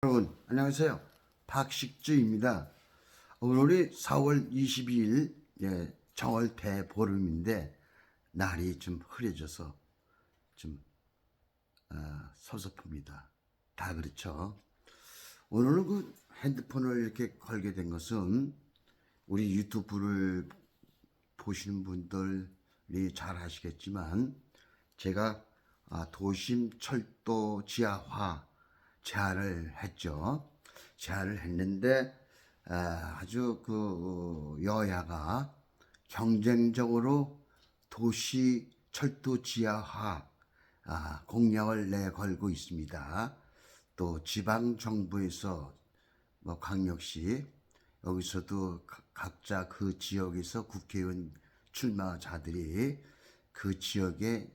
여러분 안녕하세요. 박식주입니다. 오늘이 4월 22일 정월 대보름인데 날이 좀 흐려져서 좀 섭섭합니다. 다 그렇죠. 오늘은 그 핸드폰을 이렇게 걸게 된 것은 우리 유튜브를 보시는 분들이 잘 아시겠지만 제가 도심 철도 지하화 제안을 했죠. 제안을 했는데 아주 그 여야가 경쟁적으로 도시 철도 지하화 공약을 내걸고 있습니다. 또 지방 정부에서 뭐 광역시 여기서도 각자 그 지역에서 국회의원 출마자들이 그 지역의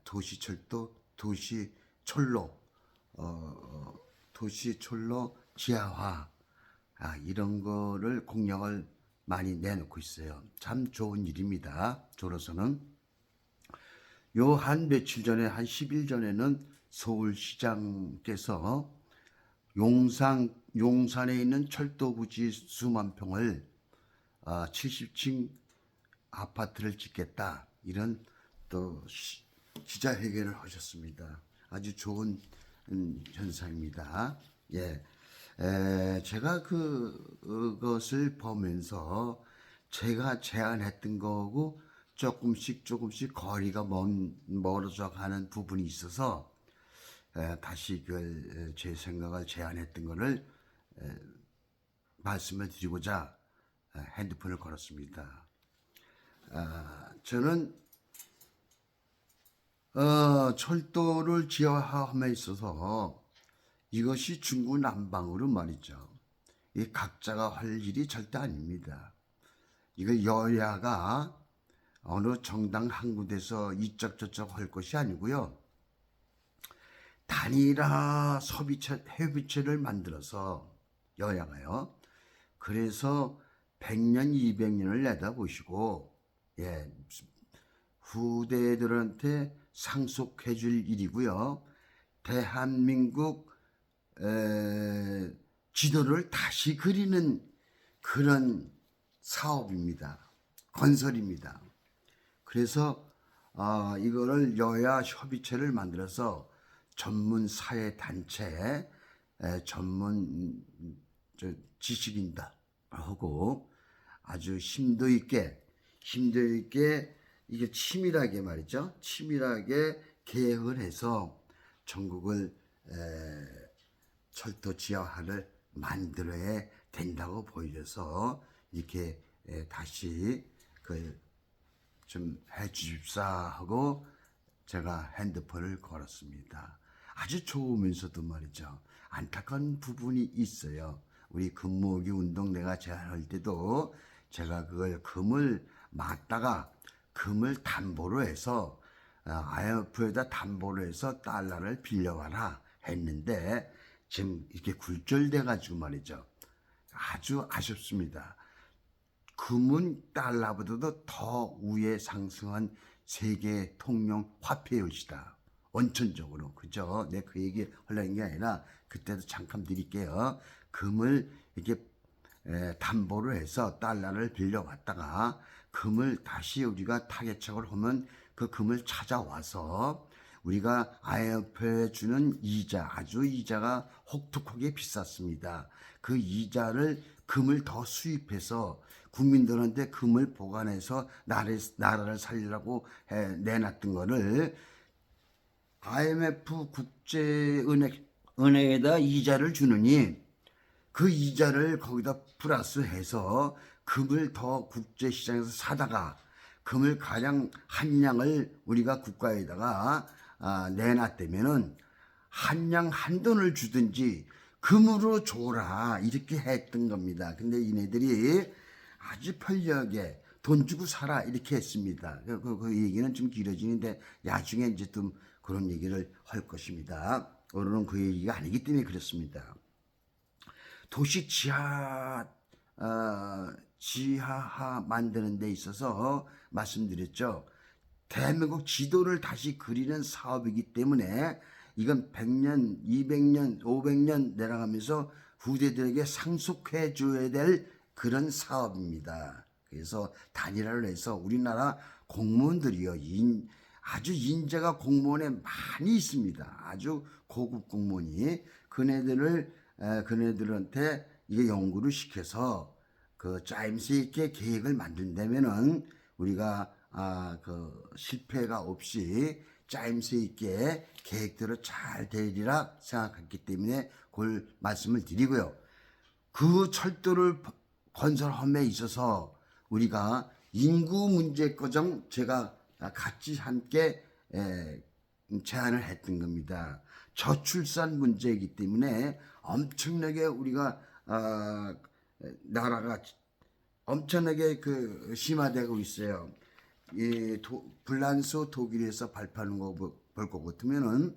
도시철도 도시철로 도시철로 지하화 이런 거를 공약을 많이 내놓고 있어요. 참 좋은 일입니다. 저로서는 요 한 며칠 전에 한 10일 전에는 서울시장께서 용산에 있는 철도 부지 수만 평을 70층 아파트를 짓겠다 이런 또 기자회견을 하셨습니다. 아주 좋은 현상입니다. 예, 제가 그것을 보면서 제가 제안했던 거고 조금씩 거리가 멀어져 가는 부분이 있어서 다시 그걸 제 생각을 제안했던 거를 말씀을 드리고자 핸드폰을 걸었습니다. 저는 철도를 지하화함에 있어서 이것이 중구난방으로 말이죠. 이 각자가 할 일이 절대 아닙니다. 이거 여야가 어느 정당 한 군데서 이쪽 저쪽 할 것이 아니고요. 단일화 협의체를 만들어서 여야가요. 그래서 100년, 200년을 내다보시고 후대들한테 상속해 줄 일이고요. 대한민국 지도를 다시 그리는 그런 사업입니다. 건설입니다. 그래서 이거를 여야 협의체를 만들어서 전문 사회 단체, 전문 지식인들하고 아주 심도 있게 이게 치밀하게 말이죠. 치밀하게 계획을 해서 전국을 철도 지하화를 만들어야 된다고 보여져서 이렇게 다시 좀 해주십사 하고 제가 핸드폰을 걸었습니다. 아주 좋으면서도 말이죠. 안타까운 부분이 있어요. 우리 금모으기 운동 내가 제안할 때도 제가 그걸 금을 맞다가 금을 담보로 해서 IMF에다 담보로 해서 달러를 빌려와라 했는데 지금 이렇게 굴절돼 가지고 말이죠. 아주 아쉽습니다. 금은 달러보다도 더 위에 상승한 세계 통용 화폐였시다. 원천적으로 그죠? 내 그 얘기 하려는 게 아니라 그때도 잠깐 드릴게요. 금을 이렇게 담보로 해서 달러를 빌려왔다가 금을 다시 우리가 타개척을 하면 그 금을 찾아와서 우리가 IMF에 주는 이자, 아주 이자가 혹독하게 비쌌습니다. 그 이자를 금을 더 수입해서 국민들한테 금을 보관해서 나라를 살리라고 내놨던 거를 IMF 국제은행에다 이자를 주느니 그 이자를 거기다 플러스해서 금을 더 국제시장에서 사다가 금을 가장 한 양을 우리가 국가에다가 내놨다면은 한 양 한 돈을 주든지 금으로 줘라 이렇게 했던 겁니다. 근데 이네들이 아주 편리하게 돈 주고 사라 이렇게 했습니다. 그 얘기는 좀 길어지는데 나중에 이제 좀 그런 얘기를 할 것입니다. 오늘은 그 얘기가 아니기 때문에 그렇습니다. 도시 지하화 만드는 데 있어서 말씀드렸죠. 대한민국 지도를 다시 그리는 사업이기 때문에 이건 100년, 200년, 500년 내려가면서 후대들에게 상속해 줘야 될 그런 사업입니다. 그래서 단일화를 해서 우리나라 공무원들이요, 아주 인재가 공무원에 많이 있습니다. 아주 고급 공무원이 그네들한테 이게 연구를 시켜서 그 짜임새 있게 계획을 만든다면은 우리가 그 실패가 없이 짜임새 있게 계획대로 잘 되리라 생각했기 때문에 그걸 말씀을 드리고요. 그 철도를 건설함에 있어서 우리가 인구 문제 과정 제가 같이 함께 제안을 했던 겁니다. 저출산 문제이기 때문에 엄청나게 우리가 나라가 엄청나게 그 심화되고 있어요. 이 불란서 독일에서 발표하는 거 볼 것 같으면은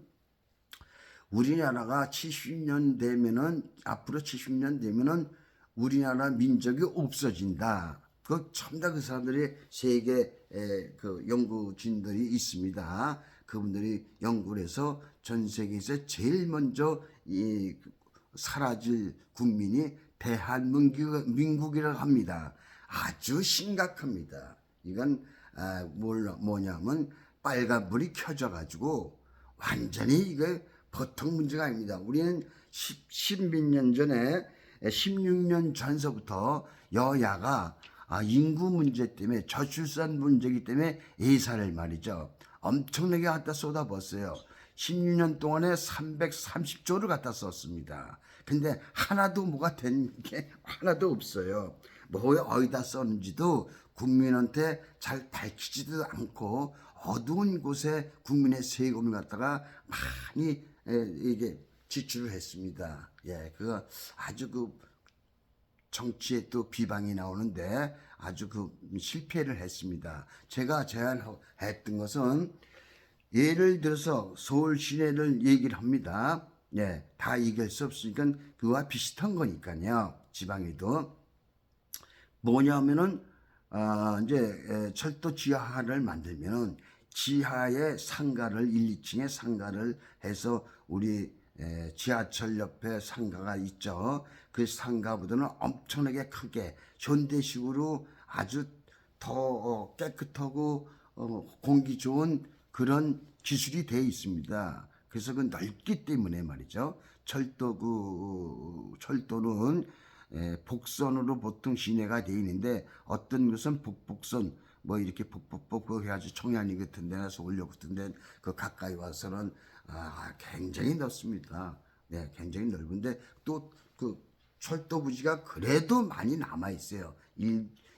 우리나라가 70년 되면은 앞으로 70년 되면은 우리나라 민족이 없어진다. 그 첨다 그 사람들이 세계 그 연구진들이 있습니다. 그분들이 연구를 해서 전 세계에서 제일 먼저 이 사라질 국민이 대한민국이라고 합니다. 아주 심각합니다. 이건 뭐냐면 빨간불이 켜져가지고 완전히 이게 보통 문제가 아닙니다. 우리는 10몇 년 전에 16년 전서부터 여야가 인구 문제 때문에 저출산 문제이기 때문에 예산을 말이죠. 엄청나게 갖다 쏟아붓어요. 16년 동안에 330조를 갖다 썼습니다. 근데 하나도 뭐가 된 게 하나도 없어요. 뭐 어디다 썼는지도 국민한테 잘 밝히지도 않고 어두운 곳에 국민의 세금을 갖다가 많이 이게 지출을 했습니다. 예, 그거 아주 그 정치에 또 비방이 나오는데 아주 그 실패를 했습니다. 제가 제안했던 것은 예를 들어서 서울 시내를 얘기를 합니다. 예, 다 얘기할 수 없으니까 그와 비슷한 거니까요. 지방에도 뭐냐면은 이제 철도 지하를 만들면은 지하에 상가를 1, 2층에 상가를 해서 우리 지하철 옆에 상가가 있죠. 그 상가보다는 엄청나게 크게 현대식으로 아주 더 깨끗하고 공기 좋은 그런 기술이 되어 있습니다. 그래서 그 넓기 때문에 말이죠. 철도는 복선으로 보통 시내가 되어 있는데 어떤 것은 북북선 뭐 이렇게 북북북 해가지고 청량리 같은 데나 서울역 같은 데 그 가까이 와서는 굉장히 넓습니다. 네, 굉장히 넓은데 또 그 철도 부지가 그래도 많이 남아 있어요.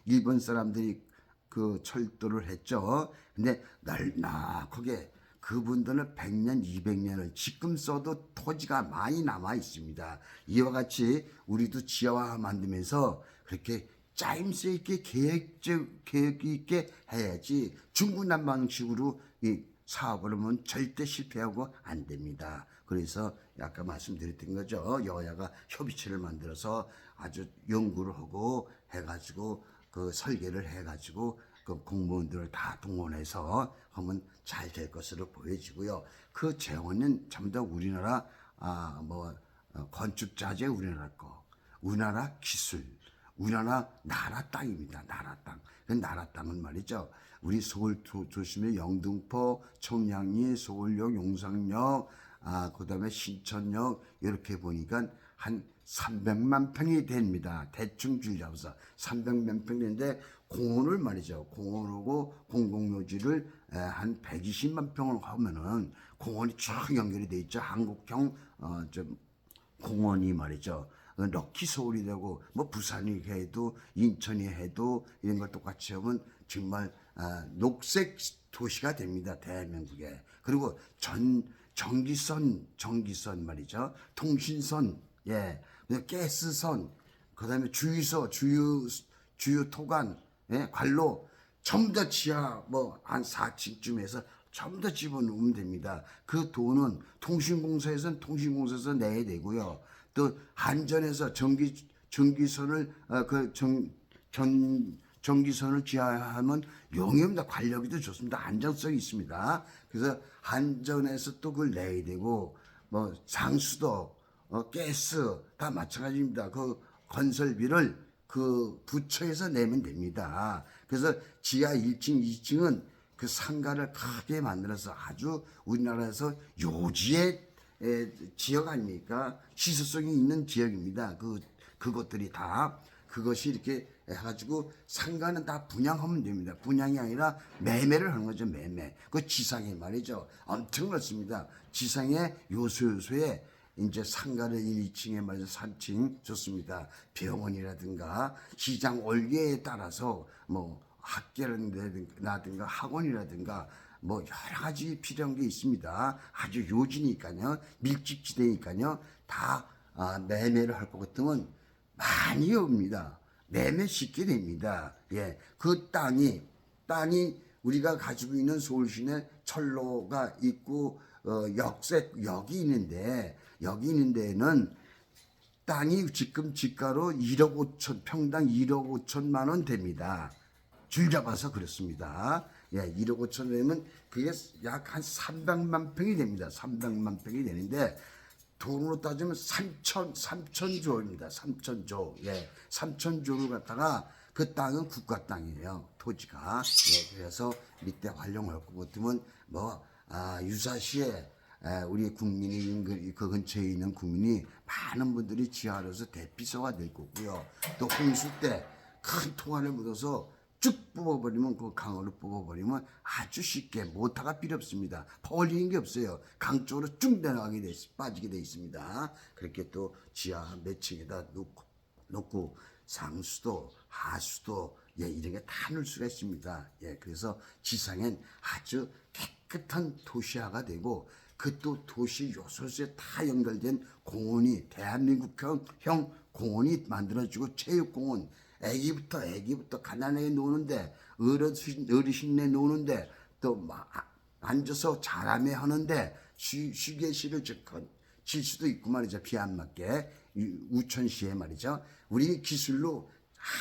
일본 사람들이 그 철도를 했죠. 근데 널널하게 그분들은 100년, 200년을 지금 써도 토지가 많이 남아 있습니다. 이와 같이 우리도 지하화 만들면서 그렇게 짜임새 있게 계획 있게 해야지 중구난방식으로 이 사업을 하면 절대 실패하고 안 됩니다. 그래서 아까 말씀드렸던 거죠. 여야가 협의체를 만들어서 아주 연구를 하고 해가지고 그 설계를 해가지고 그 공무원들을 다 동원해서 하면 잘 될 것으로 보여지고요. 그 재원은 전부 다 우리나라 건축 자재 우리나라 거, 우리나라 기술, 우리나라 나라 땅입니다. 나라 땅. 그 나라 땅은 말이죠. 우리 서울 도심의 영등포, 청량리, 서울역, 용산역, 그다음에 신천역 이렇게 보니까 한 300만 평이 됩니다. 대충 줄 잡아서 300만 평인데 공원을 말이죠. 공원하고 공공묘지를 한 120만 평을 하면은 공원이 쭉 연결이 돼 있죠. 한국형 좀 공원이 말이죠. 럭키 서울이 되고 뭐 부산이 해도 인천이 해도 이런 걸 똑같이 하면 정말 녹색 도시가 됩니다. 대한민국에. 그리고 전기선 말이죠. 통신선, 예, 가스선, 그다음에 주유 토관, 예, 관로 전부 다 지하 한 4층쯤에서 전부 다 집어넣으면 됩니다. 그 돈은 통신공사에서는 통신공사에서 내야 되고요. 또 한전에서 전기선을 전기선을 지하하면 용이합니다. 관력이도 좋습니다. 안정성이 있습니다. 그래서 안전해서 또 그걸 내야 되고 뭐 상수도 가스 다 마찬가지입니다. 그 건설비를 그 부처에서 내면 됩니다. 그래서 지하 1층, 2층은 그 상가를 크게 만들어서 아주 우리나라에서 요지의 지역 아닙니까? 시설성이 있는 지역입니다. 그것들이 다 그것이 이렇게 해가지고 상가는 다 분양하면 됩니다. 분양이 아니라 매매를 하는 거죠. 매매. 그 지상에 말이죠. 엄청 그렇습니다. 지상에 요소요소에 이제 상가를 1, 2층에 말이죠. 3층 좋습니다. 병원이라든가 시장 올개에 따라서 뭐 학교라든가 학원이라든가 뭐 여러 가지 필요한 게 있습니다. 아주 요지니까요. 밀집지대니까요. 다 매매를 할 것 같으면 많이 옵니다. 매매 쉽게 됩니다. 예, 그 땅이 우리가 가지고 있는 서울시내 철로가 있고 역이 있는데 여기 있는 데는 땅이 지금 지가로 1억 5천 평당 1억 5천만 원 됩니다. 줄 잡아서 그렇습니다. 예, 1억 5천 되면 그게 약 한 300만 평이 됩니다. 300만 평이 되는데 돈으로 따지면 3천조입니다. 3천조. 예, 3천조를 갖다가 그 땅은 국가 땅이에요. 토지가. 예, 그래서 밑에 활용할 것 같으면 유사시에 우리 국민이 그 근처에 있는 국민이 많은 분들이 지하로서 대피소가 될 거고요. 또 홍수 때 큰 통안을 묻어서 쭉 뽑아버리면 그 강으로 뽑아버리면 아주 쉽게 모터가 필요 없습니다. 퍼올리는 게 없어요. 강 쪽으로 쭉 내려가게 빠지게 돼 있습니다. 그렇게 또 지하 몇 층에다 놓고 상수도 하수도 이런 게 다 넣을 수가 있습니다. 예, 그래서 지상엔 아주 깨끗한 도시화가 되고 그 또 도시 요소수에 다 연결된 공원이 대한민국형 공원이 만들어지고 체육공원 애기부터 가난하게 노는데 어르신네 노는데 또 앉아서 자람회 하는데 휴게실을 질 수도 있고 말이죠. 비 안 맞게 우천시에 말이죠. 우리 기술로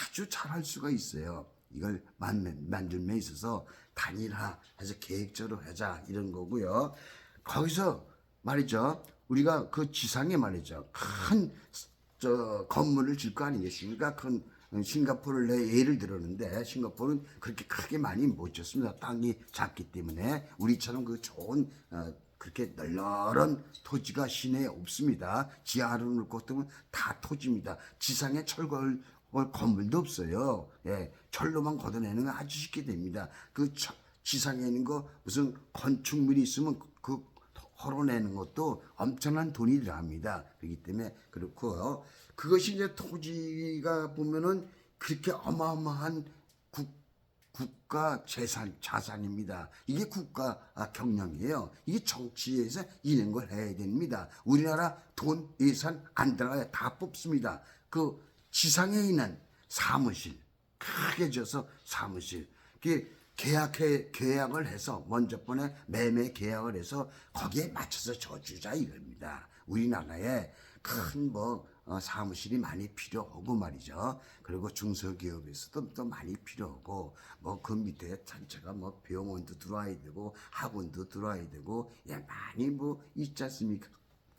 아주 잘할 수가 있어요. 이걸 만들면 있어서 단일화해서 계획적으로 하자 이런 거고요. 거기서 말이죠. 우리가 그 지상에 말이죠. 큰 건물을 질 거 아니겠습니까? 큰 싱가포르를 내 예를 들었는데 싱가포르는 그렇게 크게 많이 못 짓습니다. 땅이 작기 때문에 우리처럼 그 좋은 그렇게 널널한 토지가 시내에 없습니다. 지하로 놓을 것 같으면 다 토지입니다. 지상에 철걸 건물도 없어요. 예, 철로만 걷어내는 건 아주 쉽게 됩니다. 그 지상에 있는 거 무슨 건축물이 있으면 그 헐어내는 것도 엄청난 돈이 들어갑니다. 그렇기 때문에 그렇고 그것이 이제 토지가 보면은 그렇게 어마어마한 국가 자산입니다. 이게 국가 경영이에요. 이게 정치에서 이런 걸 해야 됩니다. 우리나라 돈 예산 안 들어가요. 다 뽑습니다. 그 지상에 있는 사무실 크게 져서 사무실 계약을 해서 먼저 번에 매매 계약을 해서 거기에 맞춰서 줘주자 이겁니다. 우리나라에 큰 사무실이 많이 필요하고 말이죠. 그리고 중소기업에서도 또 많이 필요하고 그 밑에 전체가 병원도 들어와야 되고 학원도 들어와야 되고 많이 있지 않습니까?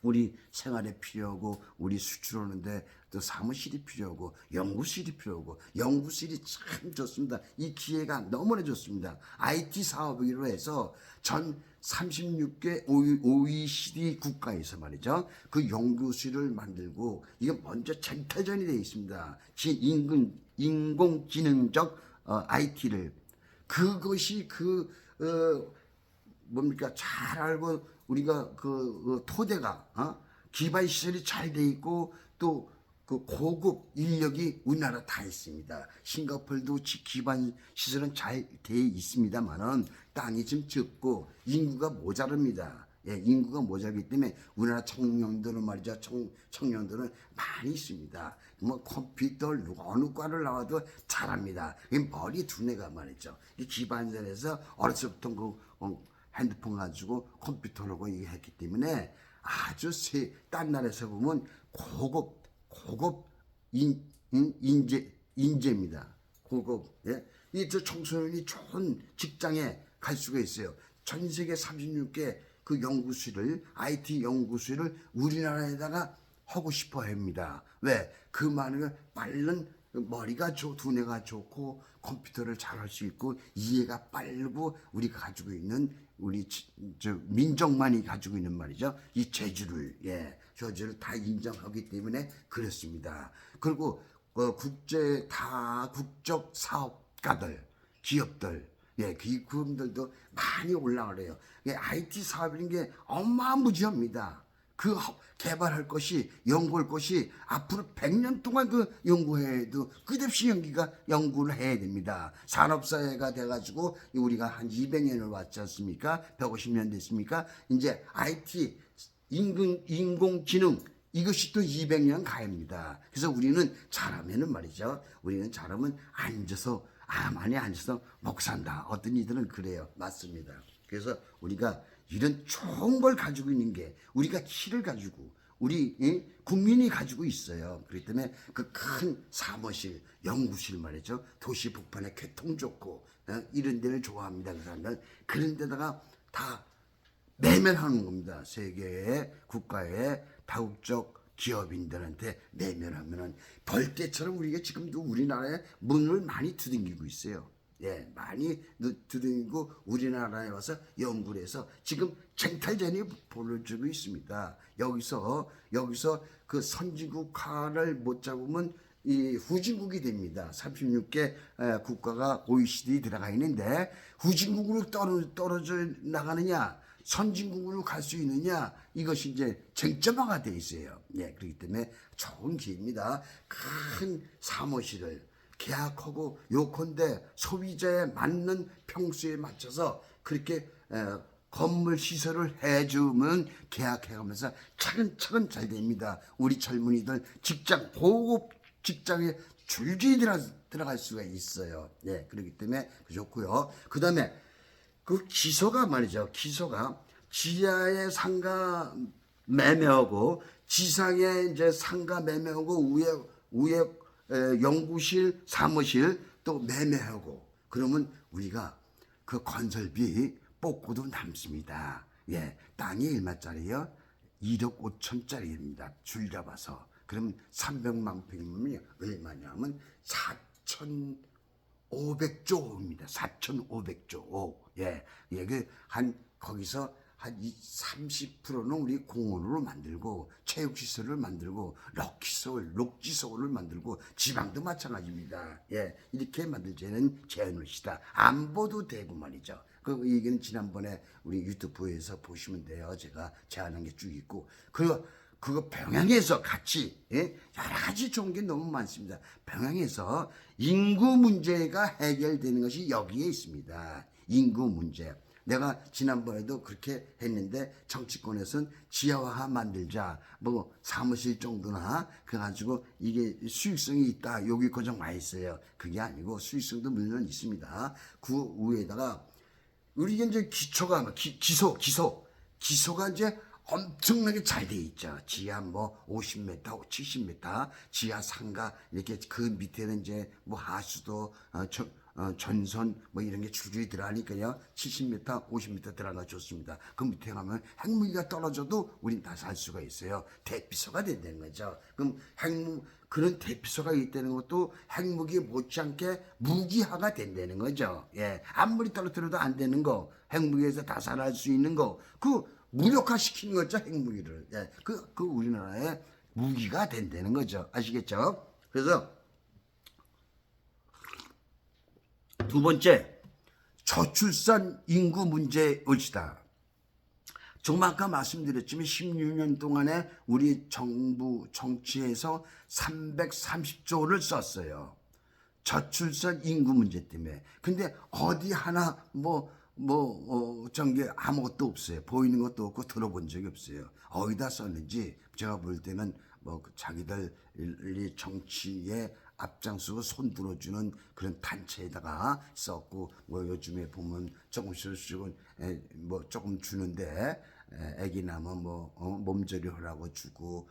우리 생활에 필요하고 우리 수출하는데 또 사무실이 필요하고 연구실이 필요하고 연구실이 참 좋습니다. 이 기회가 너무나 좋습니다. IT 사업으로 해서 전 36개 OECD 국가에서 말이죠. 그 연구실을 만들고 이게 먼저 쟁탈전이 되어 있습니다. 인공지능적 IT를 그것이 잘 알고 우리가 그 토대가 기반 시설이 잘 돼 있고 또 그 고급 인력이 우리나라 다 있습니다. 싱가포르도 기반 시설은 잘 돼 있습니다만은 땅이 좀 적고 인구가 모자랍니다. 예, 인구가 모자라기 때문에 우리나라 청년들은 말이죠. 청년들은 많이 있습니다. 컴퓨터 어느 과를 나와도 잘합니다. 머리 두뇌가 말이죠. 이 기반전에서 어렸을 때부터 핸드폰 가지고 컴퓨터를 하고 했기 때문에 아주 딴 나라에서 보면 고급 인재입니다. 고급, 예? 이 저 청소년이 좋은 직장에 갈 수가 있어요. 전 세계 36개 그 연구소를, IT 연구소를 우리나라에다가 하고 싶어 합니다. 왜? 그 많은 빠른 머리가 두뇌가 좋고 컴퓨터를 잘 할 수 있고 이해가 빠르고 우리가 가지고 있는 우리 민족만이 가지고 있는 말이죠. 이 재주를, 예, 저주를 다 인정하기 때문에 그렇습니다. 그리고 국적 사업가들, 기업들, 예, 그분들도 많이 올라가래요. IT 사업이라는 게 어마무지합니다. 그 개발할 것이, 연구할 것이 앞으로 100년 동안 그 연구해도 끝없이 연구를 해야 됩니다. 산업사회가 돼가지고 우리가 한 200년을 왔지 않습니까? 150년 됐습니까? 이제 IT, 인공지능, 이것이 또 200년 가입니다. 그래서 우리는 잘하면은 말이죠. 우리는 잘하면 많이 앉아서 먹고 산다. 어떤 이들은 그래요. 맞습니다. 그래서 우리가 이런 좋은 걸 가지고 있는 게 우리가 키를 가지고 우리 국민이 가지고 있어요. 그렇기 때문에 그 큰 사무실, 연구실 말이죠. 도시 북판에 교통 좋고 이런 데를 좋아합니다. 그 사람들 그런 데다가 다 매매하는 겁니다. 세계의 국가의 다국적 기업인들한테 매매하면은 벌떼처럼 우리가 지금도 우리나라에 문을 많이 두들기고 있어요. 예, 많이 두들기고 우리나라에 와서 연구를 해서 지금 쟁탈전이 벌어지고 있습니다. 여기서 그 선진국화를 못 잡으면 이 후진국이 됩니다. 36개 국가가 OECD 들어가 있는데 후진국으로 떨어져 나가느냐 선진국으로 갈 수 있느냐 이것이 이제 쟁점화가 돼 있어요. 예, 그렇기 때문에 좋은 기회입니다. 큰 사무실을 계약하고 요컨대 소비자에 맞는 평수에 맞춰서 그렇게 건물 시설을 해주면 계약해가면서 차근차근 잘 됩니다. 우리 젊은이들 고급 직장에 줄줄이 들어갈 수가 있어요. 예, 그렇기 때문에 좋고요. 그 다음에 그 기소가 말이죠. 기소가 지하에 상가 매매하고 지상에 이제 상가 매매하고 위에 연구실, 사무실 또 매매하고 그러면 우리가 그 건설비 뽑고도 남습니다. 예, 땅이 얼마짜리요? 1억 5천짜리입니다. 줄 잡아서. 그럼 300만 평이면 얼마냐면 4,500조입니다. 4,500조. 예, 거기서 한 30%는 우리 공원으로 만들고 체육시설을 만들고 록지서울을 만들고 지방도 마찬가지입니다. 예, 이렇게 만들자는 제안을시다. 안 봐도 되고 말이죠. 그 얘기는 지난번에 우리 유튜브에서 보시면 돼요. 제가 제안한 게 쭉 있고 그거 병행해서 같이 여러 가지 좋은 게 너무 많습니다. 병행해서 인구 문제가 해결되는 것이 여기에 있습니다. 인구 문제. 내가 지난번에도 그렇게 했는데 정치권에서는 지하화 만들자 뭐 사무실 정도나 그래가지고 이게 수익성이 있다 여기 고정 와 있어요. 그게 아니고 수익성도 물론 있습니다. 그 위에다가 우리가 이제 기초가 기소가 이제 엄청나게 잘 돼 있죠. 지하 뭐 50m, 70m, 지하 상가 이렇게 그 밑에는 이제 뭐 하수도 전선 뭐 이런 게 줄줄이 들어가니까요. 70m, 50m 들어가 좋습니다. 그 밑에 가면 핵무기가 떨어져도 우린 다 살 수가 있어요. 대피소가 된다는 거죠. 그럼 그런 대피소가 있다는 것도 핵무기 못지않게 무기화가 된다는 거죠. 예, 아무리 떨어뜨려도 안 되는 거, 핵무기에서 다 살아날 수 있는 거, 그 무력화시키는 거죠. 핵무기를. 예, 그 우리나라의 무기가 된다는 거죠. 아시겠죠? 그래서 두 번째, 저출산 인구 문제의 것이다. 정말 아까 말씀드렸지만 16년 동안에 우리 정부 정치에서 330조를 썼어요. 저출산 인구 문제 때문에. 근데 어디 하나 전게 아무것도 없어요. 보이는 것도 없고 들어본 적이 없어요. 어디다 썼는지 제가 볼 때는 자기들이 정치에 앞장서고 손 들어주는 그런 단체에다가 썼고 요즘에 보면 조금씩 조금 주는데 애기 나면 몸조리 하라고 주고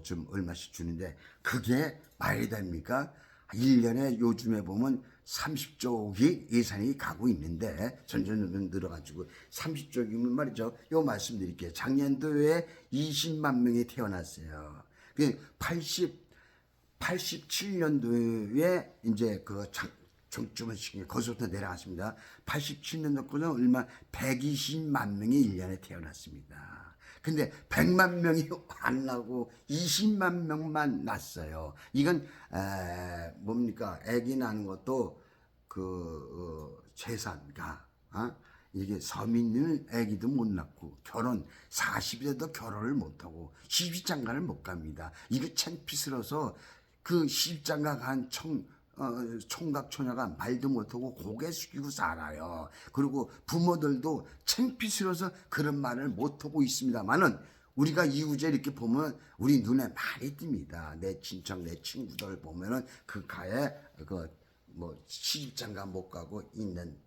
좀 얼마씩 주는데 그게 말이 됩니까? 1년에 요즘에 보면 30쪽이 예산이 가고 있는데 점점 늘어가지고 30쪽이면 말이죠. 요 말씀드릴게요. 작년도에 20만 명이 태어났어요. 그 87년도에 이제 그 정점을 거기서부터 내려갔습니다. 87년도까지는 얼마 120만 명이 1년에 태어났습니다. 근데 100만 명이 안 나고 20만 명만 났어요. 이건 뭡니까? 아기 낳는 것도 재산가 이게 서민은 아기도 못 낳고 결혼 40대도 결혼을 못 하고 시집장가를 못 갑니다. 이거 창피스러워서 그 시집장가 간 총각 처녀가 말도 못하고 고개 숙이고 살아요. 그리고 부모들도 창피스러워서 그런 말을 못하고 있습니다만은 우리가 이후제 이렇게 보면 우리 눈에 많이 띕니다. 내 친척 내 친구들 보면은 그 가에 시집장가 못 가고 있는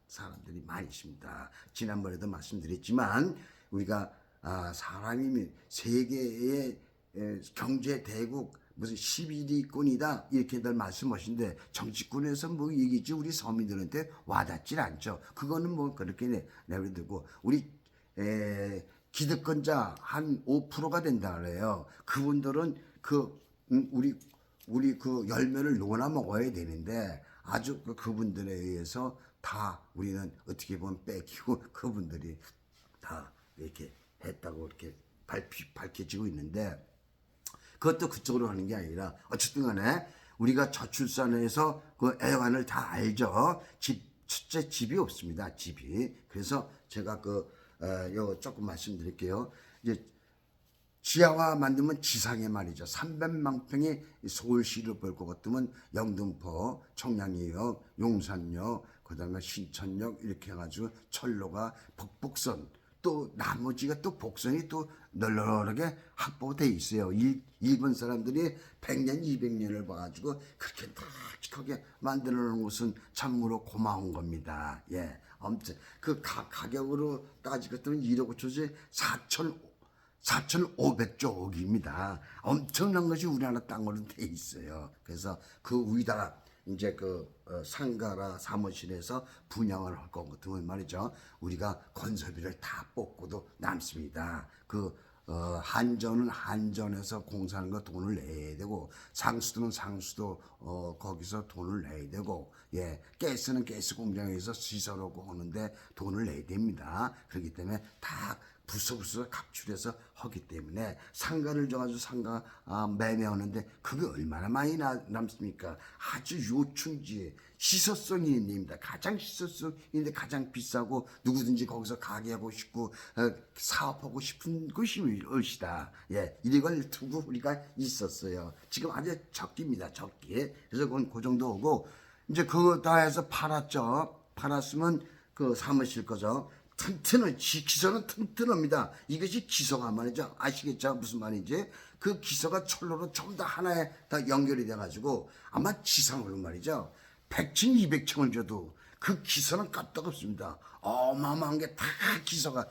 사람들이 많이 있습니다. 지난번에도 말씀드렸지만 우리가 사람이 세계의 경제 대국 무슨 11위권이다 이렇게들 말씀하시는데 정치권에서 뭐 얘기지 우리 서민들한테 와닿질 않죠. 그거는 뭐 그렇게 내버려두고 우리 기득권자 한 5%가 된다 그래요. 그분들은 우리 그 열매를 녹아 먹어야 되는데 아주 그분들에 의해서 다 우리는 어떻게 보면 뺏기고 그분들이 다 이렇게 했다고 이렇게 밝혀지고 있는데 그것도 그쪽으로 하는 게 아니라 어쨌든 간에 우리가 저출산에서 그 애환을 다 알죠. 첫째 집이 없습니다. 집이. 그래서 제가 요 조금 말씀드릴게요. 이제 지하화 만들면 지상에 말이죠. 300만 평이 서울시를 볼 것 같으면 영등포, 청량리역, 용산역, 그다음에 신천역 이렇게 해가지고 철로가 북북선 또 나머지가 또 복선이 또 널널하게 확보돼 있어요. 일본 사람들이 100년, 200년을 봐가지고 그렇게 널찍하게 만들어 놓은 것은 참으로 고마운 겁니다. 예, 아무튼 그 가격으로 따지겠다면 1억 5천지 4,500조억입니다. 엄청난 것이 우리나라 땅으로 돼 있어요. 그래서 그 위다가 이제 상가라 사무실에서 분양을 할 것 같으면 말이죠. 우리가 건설비를 다 뽑고도 남습니다. 한전은 한전에서 공사하는 거 돈을 내야 되고 상수도는 상수도 거기서 돈을 내야 되고 가스는 가스 공장에서 시설하고 하는데 돈을 내야 됩니다. 그렇기 때문에 다 부서 각출해서 하기 때문에 상가를 줘가지고 상가 매매하는데 그게 얼마나 많이 남습니까? 아주 요충지에 시설성이 있는 데입니다. 가장 시설성인데 가장 비싸고 누구든지 거기서 가게하고 싶고 사업하고 싶은 것이 얼시다. 이걸 두고 우리가 있었어요. 지금 아주 적기입니다. 적기. 그래서 그건 그 정도 오고 이제 그거 다 해서 팔았죠. 팔았으면 그 사무실 거죠. 기서는 튼튼합니다. 이것이 기서가 말이죠. 아시겠죠? 무슨 말인지? 그 기서가 철로로 전부 다 하나에 다 연결이 돼가지고 아마 지상으로 말이죠. 100층, 200층을 줘도 그 기서는 까딱없습니다. 어마어마한 게 다 기서가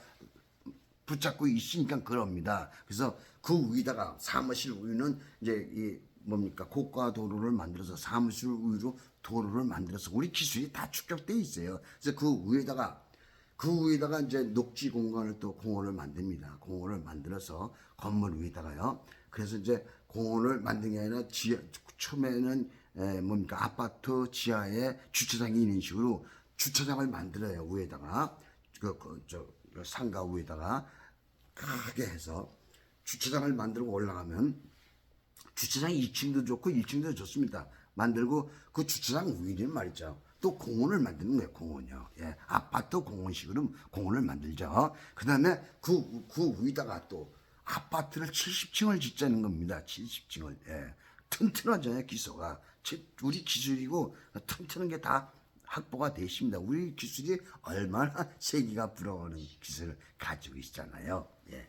붙잡고 있으니까 그럽니다. 그래서 그 위에다가 사무실 위는 이제 고가 도로를 만들어서 사무실 위로 도로를 만들어서 우리 기술이 다 축적돼 있어요. 그래서 그 위에다가 이제 녹지 공간을 또 공원을 만듭니다. 공원을 만들어서 건물 위에다가요. 그래서 이제 공원을 만든 게 아니라 처음에는 아파트 지하에 주차장이 있는 식으로 주차장을 만들어요. 위에다가 상가 위에다가 크게 해서 주차장을 만들고 올라가면 주차장 2층도 좋고 1층도 좋습니다. 만들고 그 주차장 위에는 말이죠. 또 공원을 만드는 거예요. 공원이요. 아파트 공원식으로 공원을 만들죠. 그 다음에 그 위에다가 또 아파트를 70층을 짓자는 겁니다. 70층을. 튼튼하잖아요. 기소가. 우리 기술이고 튼튼한 게 다 확보가 되어 있습니다. 우리 기술이 얼마나 세계가 부러워하는 기술을 가지고 있잖아요.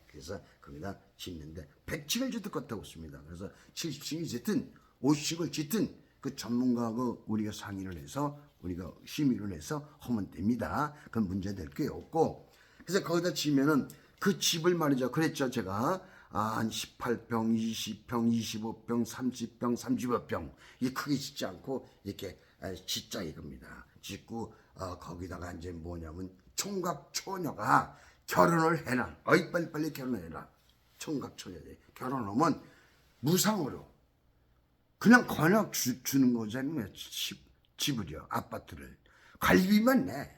그래서 거기다 짓는데 100층을 짓을 것도 없습니다. 그래서 70층이 짓든 50층을 짓든 그 전문가하고 우리가 상의를 해서 우리가 심의를 해서 하면 됩니다. 그건 문제될 게 없고 그래서 거기다 지면은 그 집을 말이죠. 그랬죠. 제가 한 18평, 20평, 25평, 30평, 35평 이 크게 짓지 않고 이렇게 짓자 이겁니다. 짓고 거기다가 이제 뭐냐면 총각 처녀가 결혼을 해라. 어이 빨리빨리 결혼해라. 총각 처녀들 결혼하면 무상으로 그냥 건약 주는 거잖아요. 집을요. 아파트를 관리비만 내.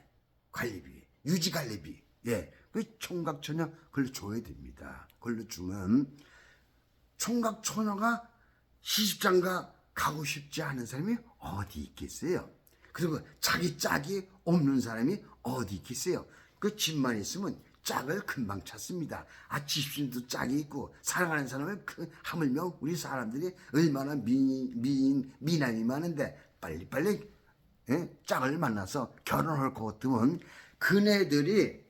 관리비 유지 관리비. 예, 그 총각 처녀 그걸로 줘야 됩니다. 그걸로 주면 총각 처녀가 시집장가 가고 싶지 않은 사람이 어디 있겠어요? 그리고 자기 짝이 없는 사람이 어디 있겠어요? 그 집만 있으면 짝을 금방 찾습니다. 집신도 짝이 있고 사랑하는 사람을 하물며 우리 사람들이 얼마나 미남이 많은데 빨리빨리 짝을 만나서 결혼할 것 같으면 그네들이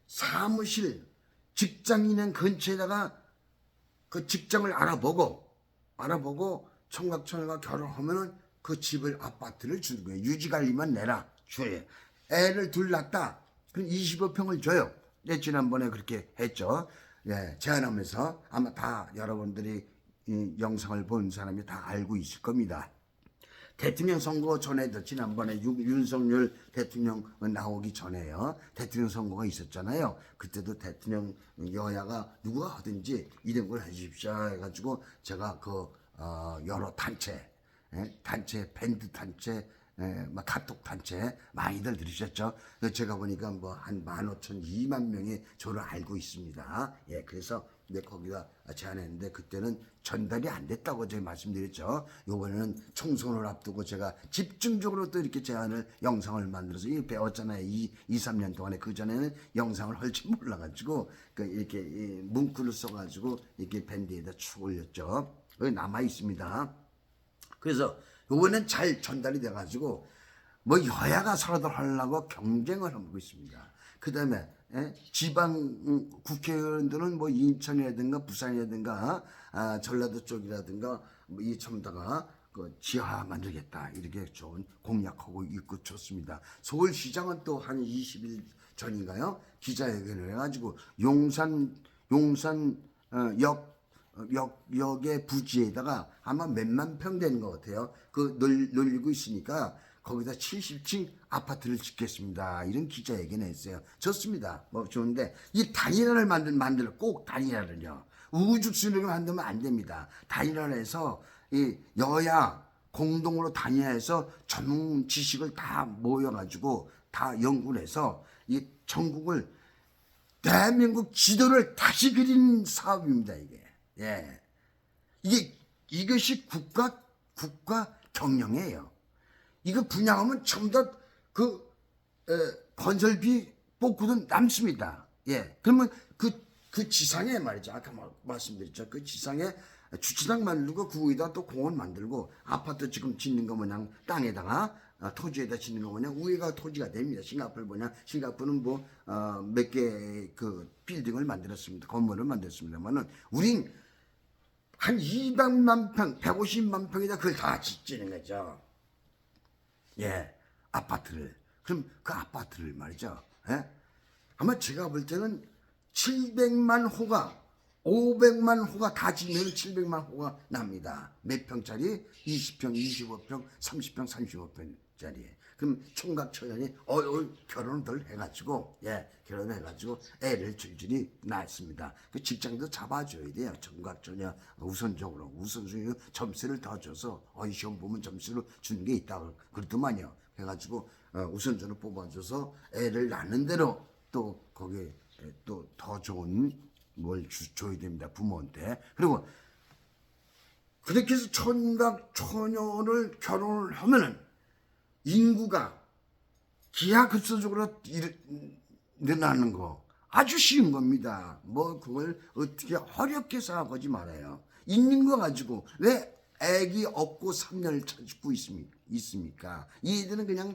사무실 직장인은 근처에다가 그 직장을 알아보고 총각처녀가 결혼하면은 그 집을 아파트를 주는 거예요. 유지관리만 내라 줘요. 애를 둘 낳았다. 그럼 25평을 줘요. 네, 지난번에 그렇게 했죠. 예, 제안하면서 아마 다 여러분들이 이 영상을 본 사람이 다 알고 있을 겁니다. 대통령 선거 전에도 지난번에 윤석열 대통령 나오기 전에요. 대통령 선거가 있었잖아요. 그때도 대통령 여야가 누가 하든지 이런 걸 해주십시오 해가지고 제가 여러 단체, 밴드 단체, 막 카톡 단체 많이들 들으셨죠. 제가 보니까 뭐 한 15,000, 2만 명이 저를 알고 있습니다. 예, 그래서 거기다 제안했는데 그때는 전달이 안 됐다고 제가 말씀드렸죠. 요번에는 총선을 앞두고 제가 집중적으로 또 이렇게 제안을 영상을 만들어서 배웠잖아요. 3년 동안에 그 전에는 영상을 할 줄 몰라가지고 이렇게 문구를 써가지고 이렇게 밴드에다 쭉 올렸죠. 여기 남아 있습니다. 그래서 요번엔 잘 전달이 돼가지고 뭐 여야가 서로들 하려고 경쟁을 하고 있습니다. 그 다음에 지방 국회의원들은 뭐 인천이라든가 부산이라든가 전라도 쪽이라든가 이 첨다가 그 지하 만들겠다 이렇게 좋은 공약하고 있고 좋습니다. 서울시장은 또 한 20일 전인가요? 기자회견을 해가지고 용산 역의 부지에다가 아마 몇만 평 되는 것 같아요. 늘리고 있으니까 거기다 70층 아파트를 짓겠습니다. 이런 기자회견을 했어요. 좋습니다. 뭐 좋은데 이 단일화를 만들어 꼭 단일화를요. 우후죽순으로 만들면 안 됩니다. 단일화를 해서 이 여야 공동으로 단일화해서 전문 지식을 다 모여가지고 다 연구를 해서 이 전국을 대한민국 지도를 다시 그리는 사업입니다. 이게. 예. 이것이 국가 경영이에요. 이거 분양하면 전부 다 건설비 뽑고도 남습니다. 예. 그러면 그 지상에 말이죠. 아까 말씀드렸죠. 그 지상에 주차장 만들고 그 위에다 또 공원 만들고 아파트 지금 짓는 거 모양 땅에다가 토지에다 짓는 거 모양 위에가 토지가 됩니다. 싱가포르는 뭐 몇 개 그 빌딩을 만들었습니다. 건물을 만들었습니다만은 우린 한 200만 평, 150만 평에다 그걸 다 짓는 거죠. 예, 아파트를. 그럼 그 아파트를 말이죠. 예? 아마 제가 볼 때는 700만 호가, 500만 호가 다 짓면 700만 호가 납니다. 몇 평짜리? 20평, 25평, 30평, 35평짜리. 그럼 총각 처녀이 결혼을 해가지고, 결혼을 해가지고 애를 줄줄이 낳았습니다. 그 직장도 잡아줘야 돼요. 총각 처녀 우선적으로 점수를 더 줘서 시험 보면 점수를 주는 게 있다고 그러더만요. 그래가지고 우선적으로 뽑아줘서 애를 낳는 대로 또 거기에 또 더 좋은 뭘 줘야 됩니다. 부모한테. 그리고 그렇게 해서 총각 처녀를 결혼을 하면은 인구가 기하급수적으로 늘어나는 거 아주 쉬운 겁니다. 뭐 그걸 어떻게 어렵게 생각하지 말아요. 있는 거 가지고 왜 애기 없고 3년을 찾고 있습니까? 얘들은 그냥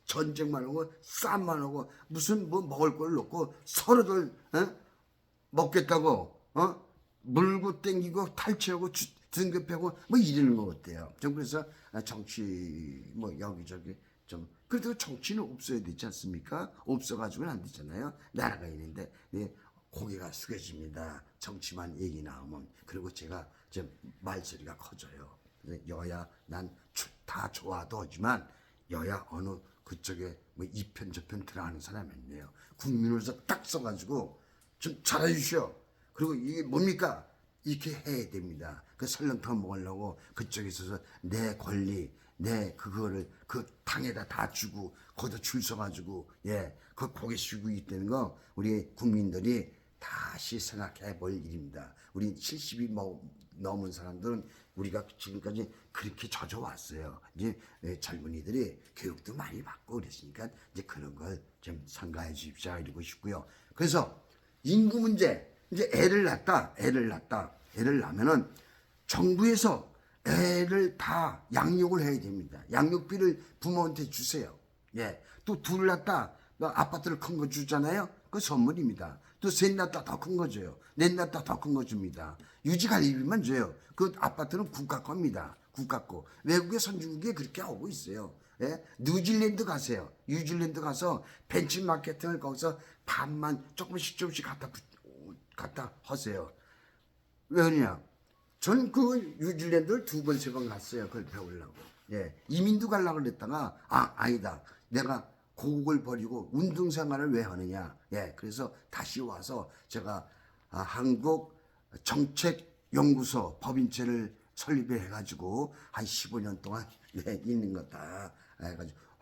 전쟁만 하고 싸움만 하고 무슨 뭐 먹을 걸 놓고 서로들 먹겠다고 물고 땡기고 탈취하고 등급하고 뭐 이러는 거 어때요? 좀 그래서 정치 뭐 여기저기 좀 그래도 정치는 없어야 되지 않습니까? 없어가지고는 안 되잖아요. 나라가 있는데 고개가 숙여집니다. 정치만 얘기 나오면. 그리고 제가 좀 말소리가 커져요. 여야 난 다 좋아도 하지만 여야 어느 그쪽에 뭐 이편 저편 들어가는 사람이 아니에요. 국민으로서 딱 써가지고 좀 잘해주시오. 그리고 이게 뭡니까? 이렇게 해야 됩니다. 그 설렁탕 먹으려고 그쪽에 있어서 내 권리, 내 그거를 그 당에다 다 주고 거기다 줄 서가지고 그 고개 숙이고 있다는 거 우리 국민들이 다시 생각해 볼 일입니다. 우리 70이 넘은 사람들은 우리가 지금까지 그렇게 젖어왔어요. 이제 젊은이들이 교육도 많이 받고 그랬으니까 이제 그런 걸 좀 삼가해 주십시오 이러고 싶고요. 그래서 인구 문제, 이제 애를 낳으면은 정부에서 애를 다 양육을 해야 됩니다. 양육비를 부모한테 주세요. 또 둘 낳다 아파트를 큰 거 주잖아요. 그 선물입니다. 또 셋 낳다 더 큰 거 줘요. 넷 낳다 더 큰 거 줍니다. 유지관리비만 줘요. 그 아파트는 국가 겁니다. 국가 거. 외국의 선진국에 그렇게 하고 있어요. 뉴질랜드 가세요. 뉴질랜드 가서 벤치마케팅을 거기서 반만 조금씩 갖다 하세요. 왜 그러냐? 전 그 뉴질랜드를 2번, 3번 갔어요. 그걸 배우려고. 이민도 가려고 그랬다가 아니다. 내가 고국을 버리고 운동생활을 왜 하느냐. 그래서 다시 와서 제가 한국 정책연구소 법인체를 설립해가지고 한 15년 동안 있는 거다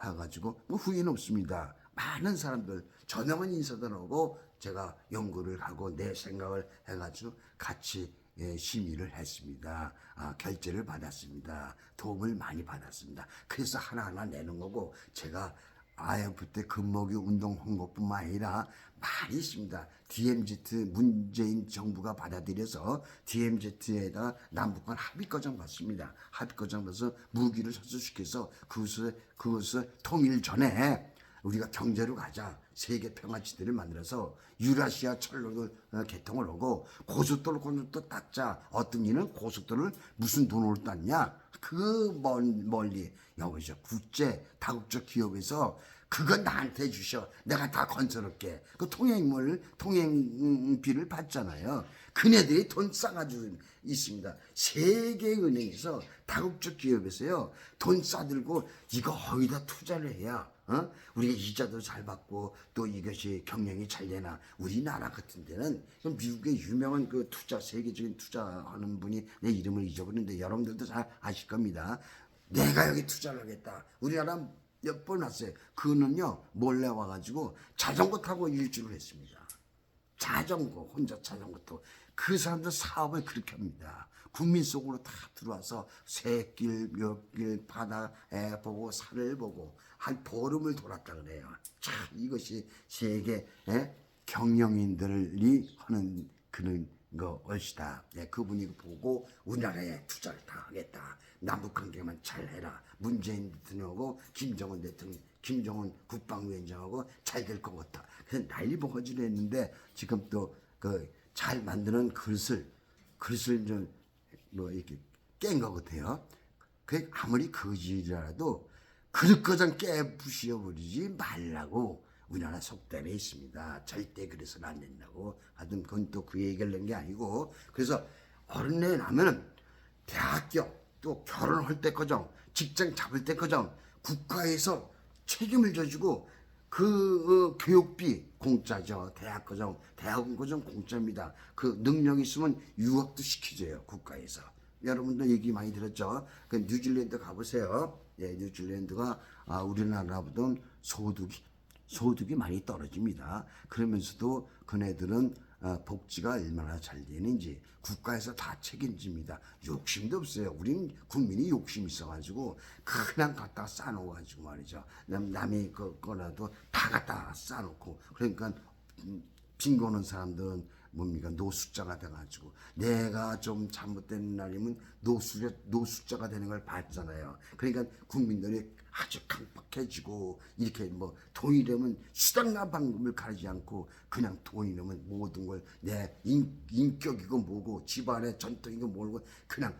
해가지고 뭐 후회는 없습니다. 많은 사람들 전형은 인사들 하고 제가 연구를 하고 내 생각을 해가지고 같이 심의를 했습니다. 결제를 받았습니다. 도움을 많이 받았습니다. 그래서 하나하나 내는 거고 제가 IMF 때 금모기 운동 홍보뿐만 아니라 많이 있습니다. DMZ 문재인 정부가 받아들여서 DMZ에다가 남북한 합의과정 받습니다. 합의과정 받아서 무기를 철수시켜서 그것을 통일 전에 우리가 경제로 가자. 세계 평화지대를 만들어서 유라시아 철로를 개통을 하고 고속도로 닦자. 어떤 이는 고속도로를 무슨 돈으로 땄냐? 그 멀리 여기서 국제 다국적 기업에서 그건 나한테 주셔. 내가 다 건설할게. 그 통행비를 받잖아요. 그네들이 돈 싸가지고 있습니다. 세계은행에서 다국적 기업에서요 돈 싸들고 이거 어디다 투자를 해야 우리가 이자도 잘 받고 또 이것이 경영이 잘 되나. 우리나라 같은 데는 미국의 유명한 그 세계적인 투자하는 분이 내 이름을 잊어버렸는데 여러분들도 잘 아실 겁니다. 내가 여기 투자를 하겠다. 우리나라 몇 번 왔어요. 그는요 몰래 와가지고 자전거 타고 일주를 했습니다. 혼자 자전거 타고. 그 사람들 사업을 그렇게 합니다. 국민 속으로 다 들어와서 새길 몇 길 바다에 보고 산을 보고 한 보름을 돌았다 그래요. 참 이것이 세계 경영인들이 하는 그런 것이다. 그분이 보고 우리나라에 투자를 다 하겠다. 남북관계만 잘해라. 문재인 대통령하고 김정은 국방위원장하고 잘 될 것 같다. 그래서 난리 버거지를 했는데 지금 또 그 잘 만드는 그릇을 좀 뭐 이렇게 깬 것 같아요. 그 아무리 거짓이라도 그릇거장 깨부셔버리지 말라고 우리나라 속담에 있습니다. 절대 그래서는 안 된다고. 하여튼 그건 또 그 얘기를 낸 게 아니고. 그래서 어른애 나면은 대학교 또 결혼할 때까지 직장 잡을 때까지 국가에서 책임을 져주고 그 교육비 공짜죠. 대학은 고정 공짜입니다. 그 능력 있으면 유학도 시켜줘요. 국가에서. 여러분도 얘기 많이 들었죠. 그 뉴질랜드 가보세요. 뉴질랜드가 우리나라보다 소득이 많이 떨어집니다. 그러면서도 그네들은 복지가 얼마나 잘 되는지 국가에서 다 책임집니다. 욕심도 없어요. 우린 국민이 욕심 있어가지고 그냥 갖다 싸놓아가지고 말이죠. 남이 거라도 다 갖다 싸놓고. 그러니까 빈거는 사람들은 뭡니까? 노숙자가 돼가지고 내가 좀 잘못된 날이면 노숙자가 되는 걸 봤잖아요. 그러니까 국민들이 아주 강박해지고 이렇게 뭐 돈이라면 수단과 방법을 가리지 않고 그냥 돈이라면 모든 걸 내 인격이고 뭐고 집안의 전통이고 뭐고 그냥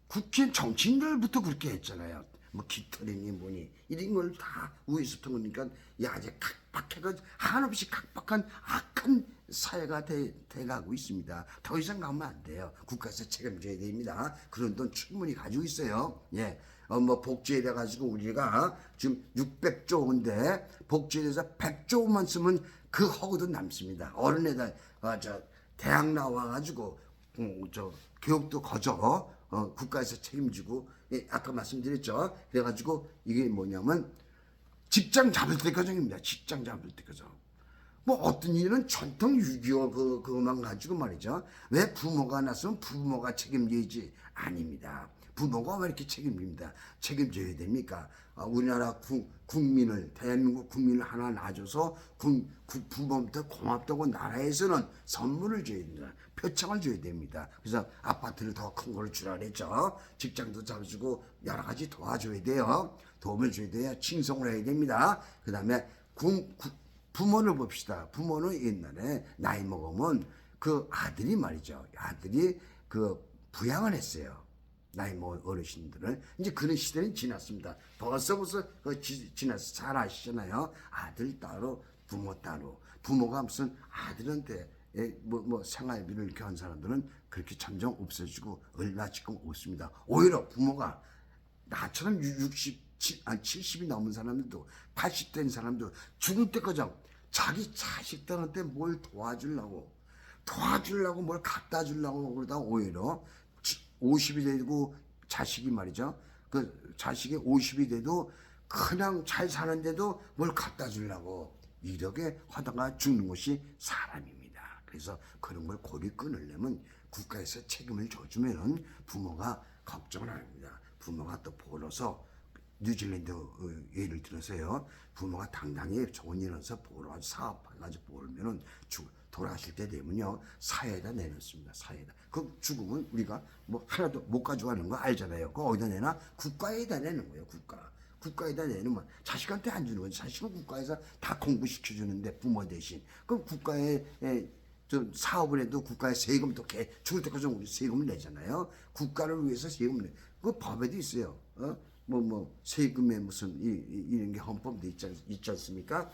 국회 정치인들부터 그렇게 했잖아요. 뭐 깃털이니 뭐니 이런 걸 다 위에서 통하니까 야 이제 각박해가 한없이 각박한 악한 사회가 돼가고 있습니다. 더 이상 가면 안 돼요. 국가에서 책임져야 됩니다. 그런 돈 충분히 가지고 있어요. 예. 뭐 복지에 대해 가지고 우리가 지금 600조 원인데 복지에 대해서 100조 원만 쓰면 그 허구도 남습니다. 어른애들 저 대학 나와 가지고 저 교육도 거저 국가에서 책임지고 예, 아까 말씀드렸죠. 그래가지고 이게 뭐냐면 직장 잡을 때까지입니다. 직장 잡을 때까지. 뭐 어떤 일은 전통 6.25 그것만 가지고 말이죠. 왜 부모가 났으면 부모가 책임져야지 아닙니다. 부모가 왜 이렇게 책임집니다. 책임져야 됩니까? 우리나라 국민을 대한민국 국민을 하나 놔줘서 부모한테 고맙다고 나라에서는 선물을 줘야 됩니다. 표창을 줘야 됩니다. 그래서 아파트를 더 큰 걸 주라 그랬죠. 직장도 잡아주고 여러 가지 도와줘야 돼요. 도움을 줘야 돼요. 칭송을 해야 됩니다. 그 다음에 부모를 봅시다. 부모는 옛날에 나이 먹으면 그 아들이 말이죠. 아들이 그 부양을 했어요. 나이 먹은 어르신들을. 이제 그런 시대는 지났습니다. 벌써 지나서 잘 아시잖아요. 아들 따로 부모 따로. 부모가 무슨 아들한테 뭐 생활비를 이렇게 한 사람들은 그렇게 점점 없어지고 얼마 지금 없습니다. 오히려 부모가 나처럼 70이 넘은 사람들도 80된 사람도 죽을 때까지 자기 자식들한테 뭘 도와주려고 뭘 갖다 주려고 그러다 오히려 50이 되고 자식이 말이죠. 그 자식이 50이 돼도 그냥 잘 사는데도 뭘 갖다 주려고 이렇게 하다가 죽는 것이 사람입니다. 그래서 그런 걸 고리 끊으려면 국가에서 책임을 져주면은 부모가 걱정을 안 합니다. 부모가 또 벌어서 뉴질랜드 예를 들어서요. 부모가 당당히 좋은 일 해서 벌어가지고 사업해가지고 벌면은 돌아가실 때 되면요. 사회에다 내놓습니다. 사회에다. 그 죽으면 우리가 뭐 하나도 못 가져가는 거 알잖아요. 그거 어디다 내나? 국가에다 내는 거예요. 국가에다 내놓으면 자식한테 안 주는 거죠. 자식은 국가에서 다 공부시켜주는데 부모 대신. 그럼 국가에 좀 사업을 해도 국가에 세금도 죽을 때까지 우리 세금을 내잖아요. 국가를 위해서 세금을 내. 그 법에도 있어요. 세금에 무슨 이런 게 헌법도 있지 않습니까?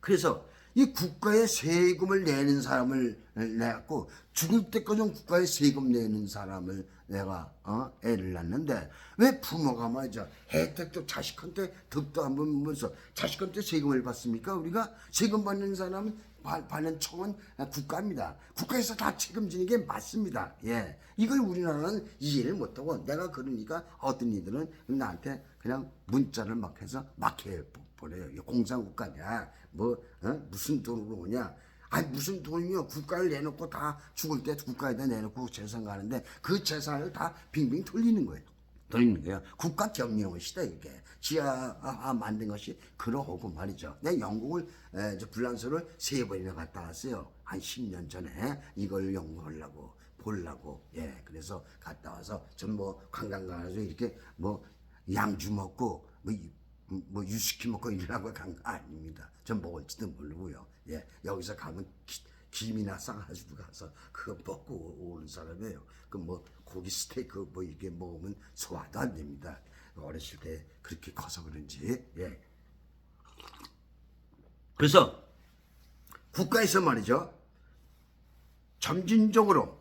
그래서 이 국가에 세금을 내는 사람을 내갖고 죽을 때까지 국가에 세금 내는 사람을 내가 애를 낳는데 왜 부모가 말이죠 혜택도 자식한테 덕도 안 보면서 자식한테 세금을 받습니까? 우리가 세금 받는 사람은 받는 총은 국가입니다. 국가에서 다 책임지는 게 맞습니다. 예, 이걸 우리나라는 이해를 못하고 내가 그러니까 어떤 이들은 나한테 그냥 문자를 막 해서 막 해버려요. 공산국가냐 무슨 돈으로 오냐. 아니 무슨 돈이요. 국가를 내놓고 다 죽을 때 국가에다 내놓고 재산 가는데 그 재산을 다 빙빙 돌리는 거예요. 국가 경영의시다 이게. 지하 만든 것이 그러고 말이죠. 내가 영국을 불란서를 3번이나 갔다 왔어요. 한 10년 전에 이걸 연구하려고 보려고. 예, 그래서 갔다 와서 전 뭐 관광 가서 이렇게 뭐 양주 먹고 뭐 유스키 먹고 이러려고 간 거 아닙니다. 전 먹을지도 모르고요. 예, 여기서 가면 김이나 싸가지고 가서 그거 먹고 오는 사람이에요. 그 뭐 고기 스테이크 뭐 이게 먹으면 소화도 안 됩니다. 어렸을 때 그렇게 커서 그런지. 예. 그래서 국가에서 말이죠. 점진적으로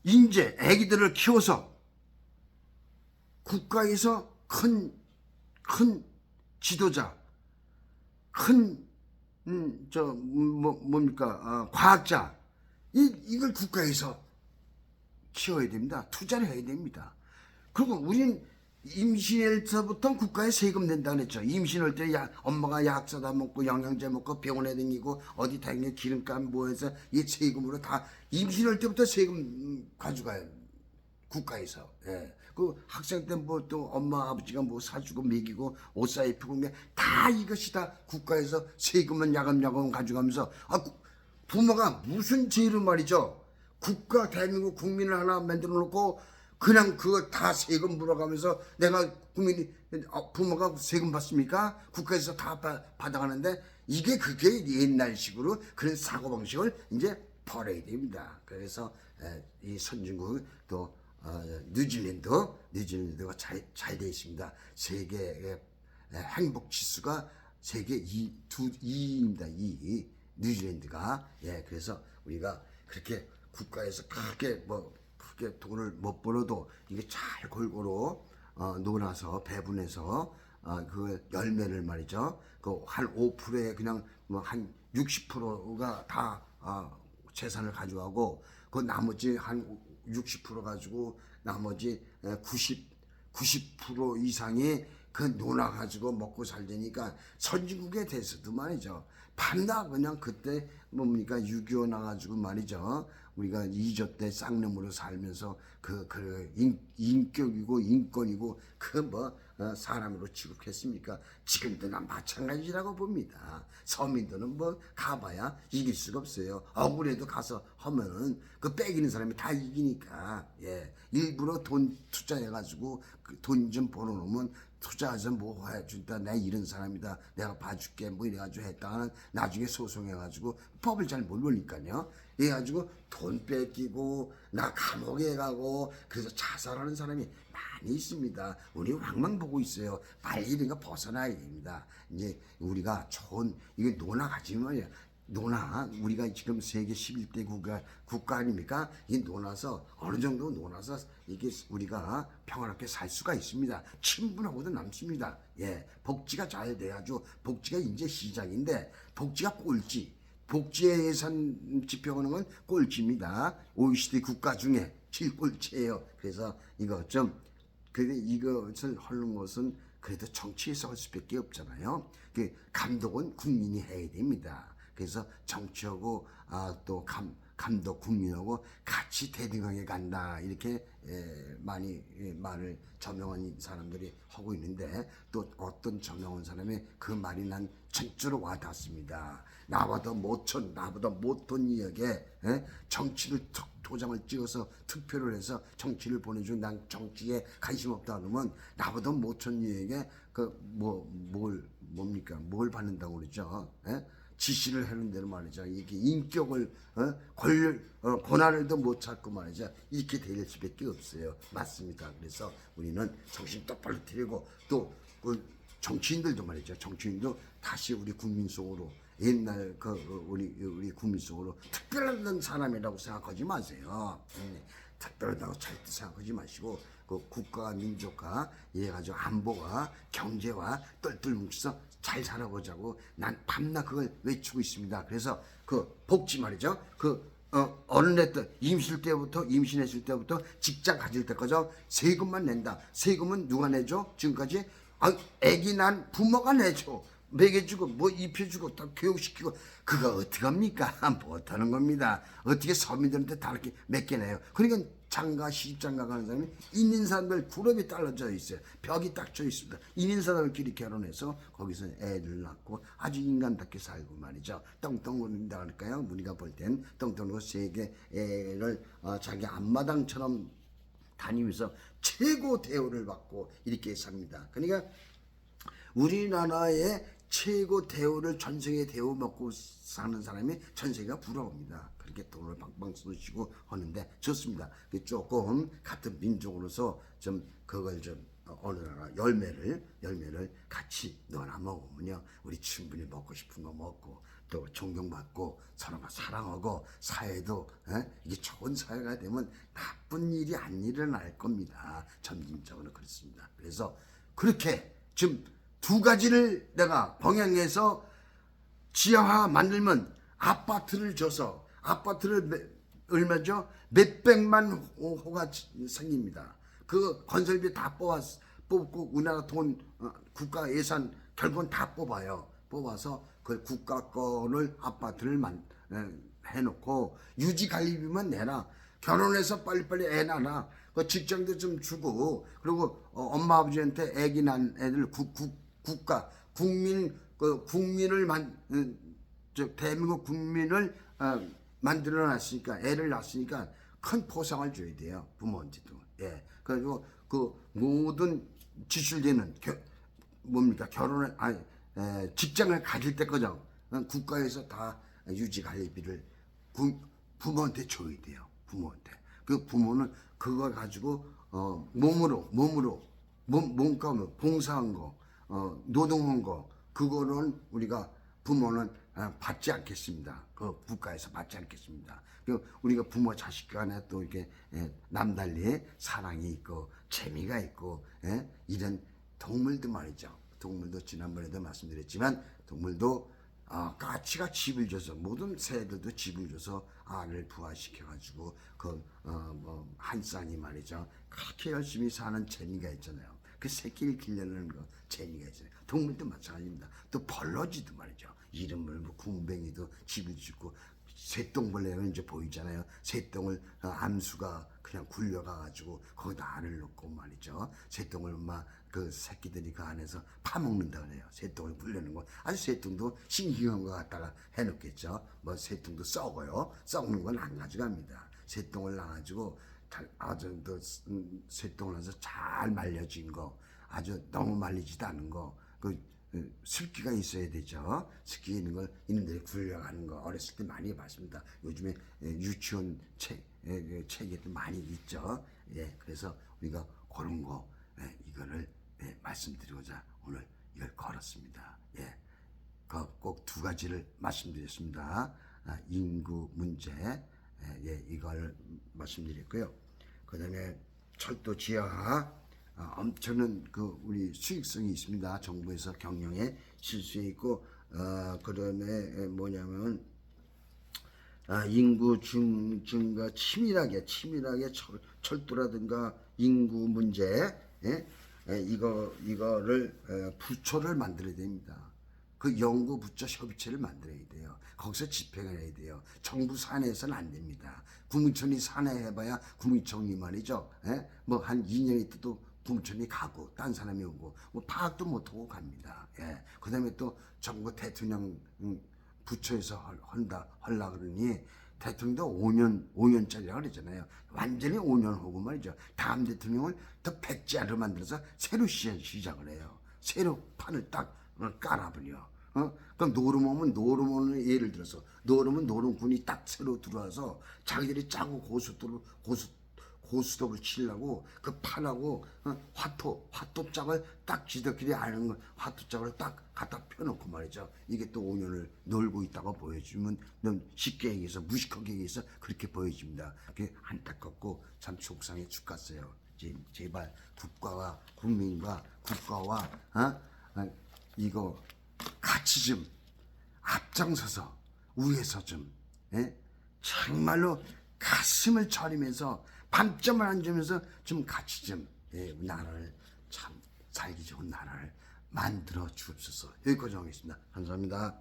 인재 애기들을 키워서 국가에서 큰 지도자, 과학자, 이걸 국가에서 키워야 됩니다. 투자를 해야 됩니다. 그리고 우리는 임신에서부터 국가에 세금 낸다 그랬죠. 임신할 때 엄마가 약 사다 먹고 영양제 먹고 병원에 다니고 어디 다니고 기름값 뭐해서 이 세금으로 다 임신할 때부터 세금 가져가요. 국가에서. 예. 그 학생 때 뭐 또 엄마 아버지가 뭐 사주고 먹이고 옷 사 입히고 다 이것이 다 국가에서 세금은 야금야금 가져가면서 부모가 무슨 죄로 말이죠. 국가 대한민국 국민을 하나 만들어 놓고 그냥 그거 다 세금 물어가면서 내가 부모가 세금 받습니까? 국가에서 다 받아가는데 그게 옛날식으로 그런 사고방식을 이제 버려야 됩니다. 그래서 이 선진국 또 뉴질랜드가 잘 돼 있습니다. 세계의 행복 지수가 세계 2위입니다. 2위 뉴질랜드가. 예, 그래서 우리가 그렇게 국가에서 크게 돈을 못 벌어도 이게 잘 골고루 놀아서 배분해서 그 열매를 말이죠. 그 한 5%에 그냥 뭐 한 60%가 다 재산을 가져가고 그 나머지 한 60% 가지고 나머지 90% 이상이 그 논아 가지고 먹고 살자니까 선진국에 대해서도 말이죠. 판다 그냥 그때 뭡니까 6.25 나가지고 말이죠. 우리가 2조 때 쌍놈으로 살면서 인격이고 인권이고 사람으로 취급했습니까? 지금도 난 마찬가지라고 봅니다. 서민들은 뭐 가봐야 이길 수가 없어요. 억울해도 가서 하면은 그 빼기는 사람이 다 이기니까. 예, 일부러 돈 투자해가지고 그 돈 좀 벌어놓으면 투자해서 뭐 해준다. 내가 이런 사람이다. 내가 봐줄게. 뭐 이래가지고 했다가는 나중에 소송해가지고 법을 잘 모르니까요. 이래가지고 돈 뺏기고 나 감옥에 가고 그래서 자살하는 사람이 많이 있습니다. 우리 왕만 보고 있어요. 빨리 이런 거 벗어나야 됩니다. 이제 우리가 좋은 이게 논아 가지면 논아 우리가 지금 세계 11대 국가 아닙니까? 이 논아서 어느 정도 논아서 이게 우리가 평안하게 살 수가 있습니다. 친분하고도 남습니다. 예, 복지가 잘 돼가지고 복지가 이제 시작인데 복지가 꼴찌. 복지의 예산 지표하는 건 꼴찌입니다. OECD 국가 중에 7꼴찌예요. 그래서 이것을 하는 것은 그래도 정치에서 할 수밖에 없잖아요. 그 감독은 국민이 해야 됩니다. 그래서 정치하고 또 감독 국민하고 같이 대등하게 간다 이렇게 많이 말을 저명한 사람들이 하고 있는데 또 어떤 저명한 사람이 그 말이 난 진짜로 와닿습니다. 나보다 못한 이에게 정치를 도장을 찍어서 투표를 해서 정치를 보내준 난 정치에 관심 없다 그러면 나보다 못한 이에게 뭘 받는다고 그러죠? 지시를 하는 대로 말이죠. 이렇게 인격을 고난을도 못 찾고 말이죠. 이렇게 될 수밖에 없어요. 맞습니다. 그래서 우리는 정신 똑바로 차리고 또 정치인들도 말이죠. 정치인도 다시 우리 국민 속으로 옛날 우리 국민 속으로 특별한 사람이라고 생각하지 마세요. 특별하다고 절대 생각하지 마시고 그 국가와 민족과 이래가지고 안보와 경제와 똘똘 뭉쳐서 잘 살아보자고 난 밤낮 그걸 외치고 있습니다. 그래서 그 복지 말이죠. 어른애 때 임신했을 때부터 직장 가질 때까지 세금만 낸다. 세금은 누가 내죠? 지금까지 애기 난 부모가 내죠. 먹여주고 뭐 입혀주고 또 교육시키고 그거 어떻게 합니까? 못하는 겁니다. 어떻게 서민들한테 다 이렇게 맡겨내요. 그러니까 시집장가 가는 사람이 있는 사람들 그룹이 딸라져 있어요. 벽이 딱 져 있습니다. 있는 사람들끼리 결혼해서 거기서 애를 낳고 아주 인간답게 살고 말이죠. 떵떵거린다 할까요? 우리가 볼 땐 떵떵거리고 세계 애를 자기 앞마당처럼 다니면서 최고 대우를 받고 이렇게 삽니다. 그러니까 우리나라의 최고 대우를 전세계 대우 먹고 사는 사람이 전세계가 부러웁니다. 그렇게 돈을 방방 쏘시고 하는데 좋습니다. 조금 같은 민족으로서 좀 그걸 좀 어느 나라 열매를 같이 넣어놔 먹으면요 우리 충분히 먹고 싶은 거 먹고 또 존경받고 서로가 사랑하고 사회도 이게 좋은 사회가 되면 나쁜 일이 안 일어날 겁니다. 점진적으로 그렇습니다. 그래서 그렇게 지금 두 가지를 내가 병행해서 지하화 만들면 아파트를 줘서 아파트를 얼마죠? 몇백만 호가 생깁니다. 그 건설비 다 뽑고 우리나라 돈 국가 예산 결국은 다 뽑아요. 뽑아서 그 국가 거를 아파트를 해놓고 유지 관리비만 내라. 결혼해서 빨리빨리 애 낳아. 그 직장도 좀 주고 그리고 엄마 아버지한테 애기 난 애들 국민을 대한민국 국민을 만들어 놨으니까 애를 낳았으니까 큰 포상을 줘야 돼요. 부모한테도. 예. 그리고 그 모든 지출되는 직장을 가질 때까지 국가에서 다 유지 관리비를 부모한테 줘야 돼요. 부모한테. 그 부모는 그걸 가지고 몸값으로 봉사한 거, 노동한 거, 그거는 우리가 부모는 받지 않겠습니다. 그 국가에서 받지 않겠습니다. 우리가 부모 자식 간에 또 이렇게 남달리 사랑이 있고 재미가 있고 이런 동물도 말이죠. 동물도 지난번에도 말씀드렸지만 동물도 까치가 집을 줘서 모든 새들도 집을 줘서 알을 부화시켜가지고 한 쌍이 말이죠. 그렇게 열심히 사는 재미가 있잖아요. 그 새끼를 기르는 거 재미가 있잖아요. 동물도 마찬가지입니다. 또 벌러지도 말이죠. 이름을 궁뱅이도 집을 짓고 새똥벌레는 이제 보이잖아요. 새똥을 암수가 그냥 굴려가가지고 거기다 알을 넣고 말이죠. 새똥을 막 그 새끼들이 그 안에서 파먹는다 그래요. 새똥을 굴려는 거. 아주 새똥도 싱싱한 거 갖다가 해놓겠죠. 뭐 새똥도 썩어요. 썩는 건 안 가져갑니다. 새똥을 놔가지고 아주 또 새똥을 해서 잘 말려진 거, 아주 너무 말리지도 않은 거, 습기가 있어야 되죠. 습기 있는 걸 이놈들이 굴려가는 거 어렸을 때 많이 봤습니다. 요즘에 유치원 책에도 많이 있죠. 그래서 우리가 그런 거 이거를 말씀드리고자 오늘 이걸 걸었습니다. 꼭 두 가지를 말씀드렸습니다. 인구 문제, 이걸 말씀드렸고요. 그다음에 철도 지하 엄청난 우리 수익성이 있습니다. 정부에서 경영에 실수해 있고, 그다음에 뭐냐면 인구 증가 치밀하게 철도라든가 인구 문제, 이거를 부처를 만들어야 됩니다. 그 연구 부처 협의체를 만들어야 돼요. 거기서 집행을 해야 돼요. 정부 산하에서는 안 됩니다. 국무총리 산하에 해봐야 국무총리 말이죠. 뭐 한 2년 있어도 국무총리 가고 딴 사람이 오고 뭐 파악도 못하고 갑니다. 그 다음에 또 정부 대통령 부처에서 하려 그러니 대통령도 5년짜리라고 그러잖아요. 완전히 5년 하고 말이죠. 다음 대통령을 더 백지화로 만들어서 새로 시작을 해요. 새로 판을 딱 깔아버려. 그럼 노름은 예를 들어서 노름군이 딱 새로 들어와서 자기들이 짜고 고스톱을 치려고 그 판하고 화톱장을 딱 지들끼리 아는 걸 화톱장을 딱 갖다 펴놓고 말이죠. 이게 또 5년을 놀고 있다고 보여주면 쉽게 얘기해서 무식하게 얘기해서 그렇게 보여집니다. 그게 안타깝고 참 속상해 죽겠어요. 제발 국가와 국민과 국가와 이거 같이 좀 앞장서서 위에서 좀 정말로 가슴을 차리면서 밤잠을 안 자면서 좀 같이 좀 나라를 참 살기 좋은 나라를 만들어 주옵소서. 여기까지 하겠습니다. 감사합니다.